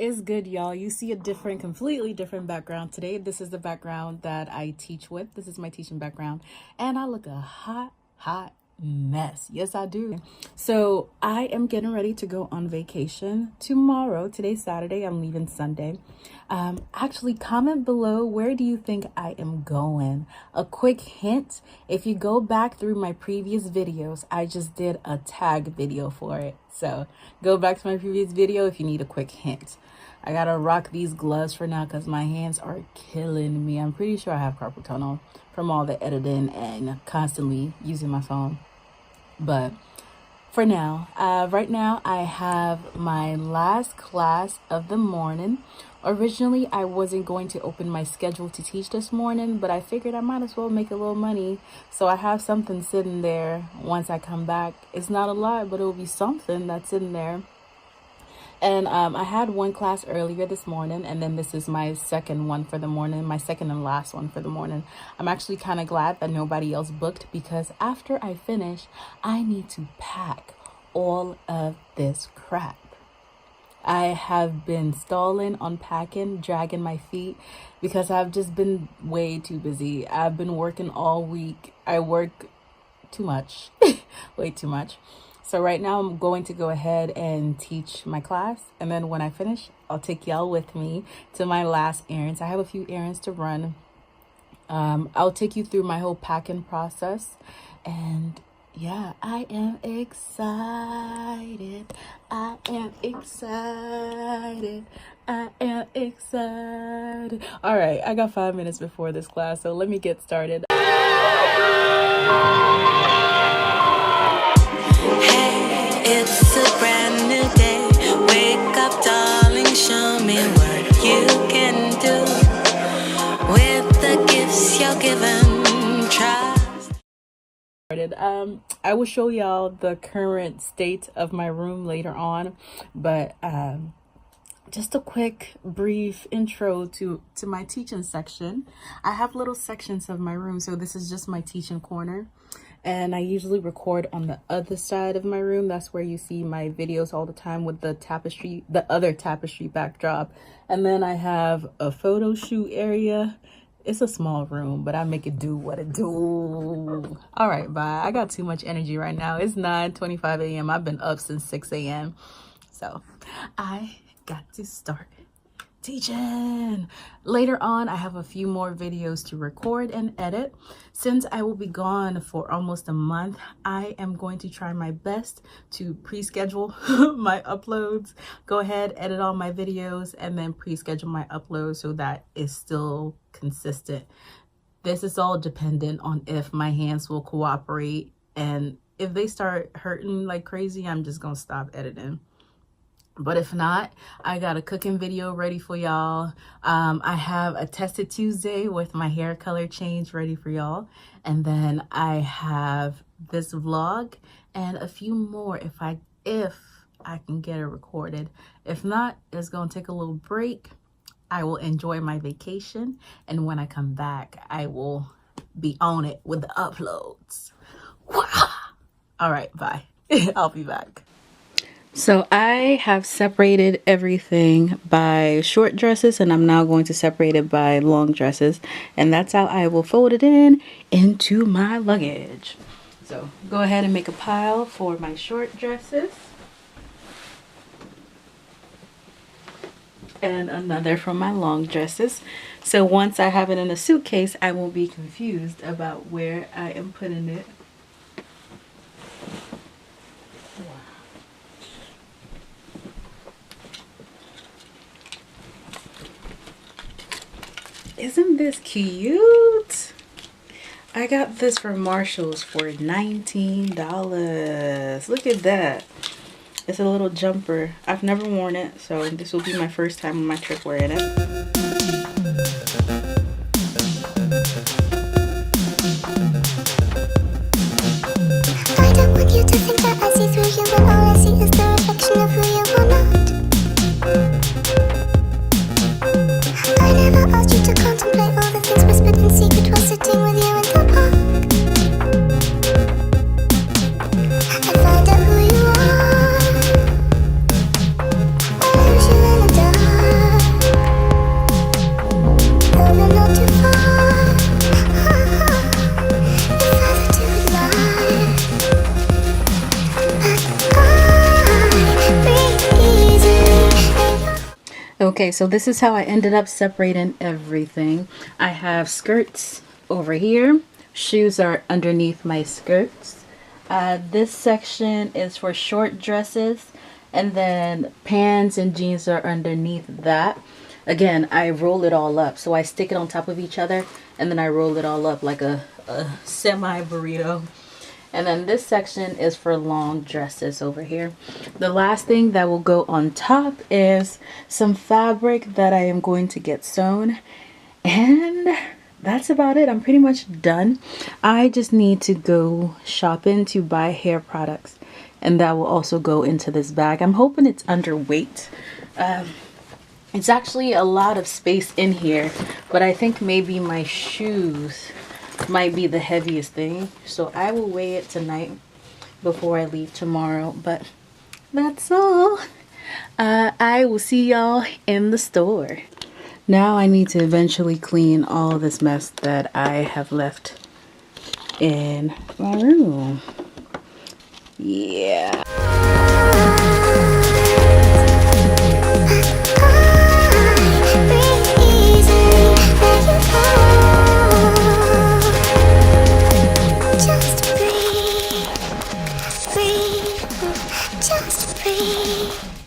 is good, y'all? You see a completely different background today. This is the background that I teach with. This is my teaching background. And I look a hot mess. Yes, I do. So I am getting ready to go on vacation tomorrow. Today's Saturday. I'm leaving Sunday. Actually, comment below, where do you think I am going? A quick hint, if you go back through my previous videos, I just did a tag video for it. So go back to my previous video if you need a quick hint. I gotta rock these gloves for now because my hands are killing me. I'm pretty sure I have carpal tunnel from all the editing and constantly using my phone. But for now, right now I have my last class of the morning. Originally, I wasn't going to open my schedule to teach this morning, but I figured I might as well make a little money. So I have something sitting there once I come back. It's not a lot, but it will be something that's in there. And I had one class earlier this morning, and then this is my second one for the morning, my second and last one for the morning. I'm actually kind of glad that nobody else booked, because after I finish, I need to pack all of this crap. I have been stalling, unpacking, dragging my feet because I've just been way too busy. I've been working all week. I work too much, way too much. So right now I'm going to go ahead and teach my class. And then when I finish, I'll take y'all with me to my last errands. I have a few errands to run. I'll take you through my whole packing process. And yeah, I am excited. I am excited. I am excited. All right, I got 5 minutes before this class, so let me get started. It's a brand new day. Wake up, darling, show me what you can do with the gifts you're given. Trust. I will show y'all the current state of my room later on, but just a quick brief intro to my teaching section. I have little sections of my room, so this is just my teaching corner. And I usually record on the other side of my room. That's where you see my videos all the time with the tapestry, the other tapestry backdrop. And then I have a photo shoot area. It's a small room, but I make it do what it do. All right, bye. I got too much energy right now. It's 9:25 a.m. I've been up since 6 a.m. So I got to start teaching. Later on, I have a few more videos to record and edit. Since I will be gone for almost a month, I am going to try my best to pre-schedule my uploads. Go ahead, edit all my videos, and then pre-schedule my uploads so that it's still consistent. This is all dependent on if my hands will cooperate, and if they start hurting like crazy, I'm just gonna stop editing. But if not, I got a cooking video ready for y'all. I have a Tested Tuesday with my hair color change ready for y'all. And then I have this vlog and a few more if I can get it recorded. If not, it's gonna take a little break. I will enjoy my vacation. And when I come back, I will be on it with the uploads. All right, bye. I'll be back. So I have separated everything by short dresses, and I'm now going to separate it by long dresses, and that's how I will fold it into my luggage. So go ahead and make a pile for my short dresses and another for my long dresses. So once I have it in a suitcase, I won't be confused about where I am putting it. Isn't this cute? I got this from Marshall's for $19. Look at that. It's a little jumper. I've never worn it, so this will be my first time on my trip wearing it. I don't want you to think that I see through you, but all I see is the reflection of who you are not. I never asked you to contemplate all the things whispered in secret while sitting with you in the park. And find out who you are. I lose you in the dark. Okay, so this is how I ended up separating everything. I have skirts over here. Shoes are underneath my skirts. This section is for short dresses, and then pants and jeans are underneath that. Again, I roll it all up. So I stick it on top of each other, and then I roll it all up like a semi burrito. And then this section is for long dresses over here. The last thing that will go on top is some fabric that I am going to get sewn. And that's about it. I'm pretty much done. I just need to go shopping to buy hair products. And that will also go into this bag. I'm hoping it's underweight. It's actually a lot of space in here. But I think maybe my shoes might be the heaviest thing, so I will weigh it tonight before I leave tomorrow. But that's all. I will see y'all in the store. Now I need to eventually clean all of this mess that I have left in my room. Yeah.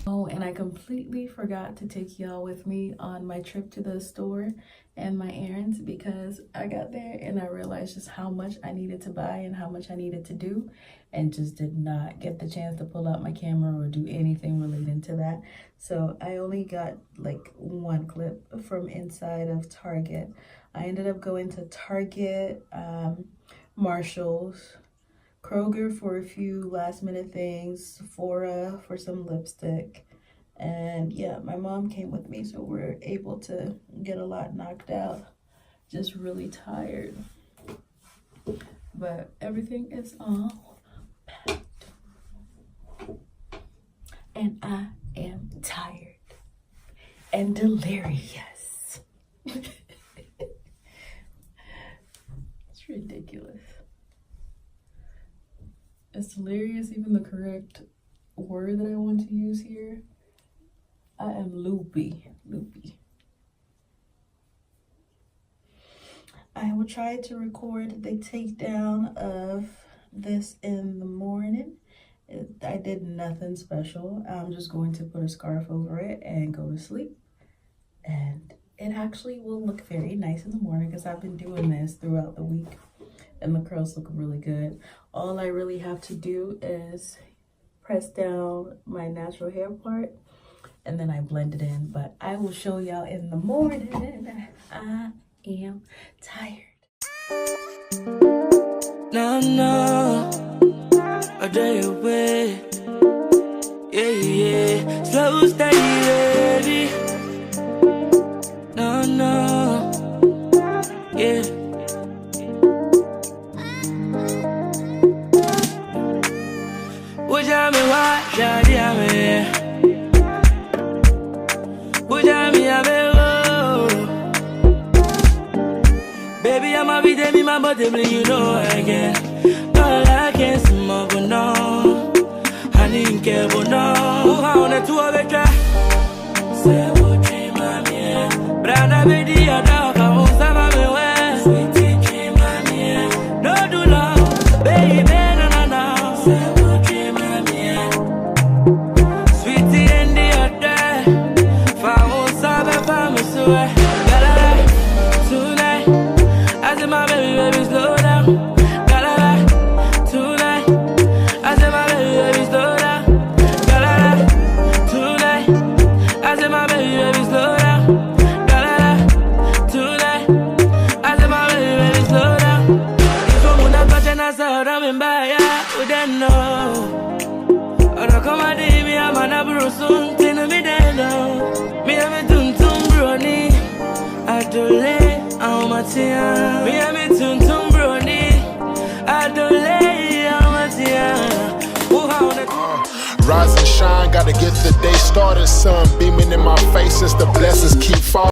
Oh, and I completely forgot to take y'all with me on my trip to the store and my errands, because I got there and I realized just how much I needed to buy and how much I needed to do, and just did not get the chance to pull out my camera or do anything related to that. So I only got like one clip from inside of Target. I ended up going to Target, Marshall's, Kroger for a few last minute things, Sephora for some lipstick, and yeah, my mom came with me, so we're able to get a lot knocked out. Just really tired, but everything is all packed, and I am tired and delirious. It's ridiculous. Is delirious even the correct word that I want to use here? I am loopy. I will try to record the takedown of this in the morning. I did nothing special. I'm just going to put a scarf over it and go to sleep. And it actually will look very nice in the morning, because I've been doing this throughout the week. And the curls look really good. All I really have to do is press down my natural hair part, and then I blend it in. But I will show y'all in the morning. I am tired. No, a day away. Yeah. Slow, steady, baby. No, yeah. Baby, I'm a bit me, my body, you know again. All I can see, more, but no. I didn't care, but no. I wanted to have a try. Say, what dream I'm here. Brother, baby, your dog, I won't suffer me well. Sweetie, dream I'm here. No, do love, baby, no. Say, what dream I'm here. Sweetie, and the other. If I won't suffer, if I'm a sweat. My baby, slow down. Galala, tonight. I said, my baby, slow down. Galala, tonight. I said, my baby, slow down. Galala, tonight. I said, my baby, slow down. If I'm gonna touch and I saw them in Baya, we don't know. Or I come and me, I'm an abro soon. Tell me, they know. Me, I'm a tum brony. I don't lay. I'm a tia. Me and me tum brony. I don't lay. I'm a tia. Rise and shine, gotta get the day started. Sun beaming in my face as the blessings keep falling.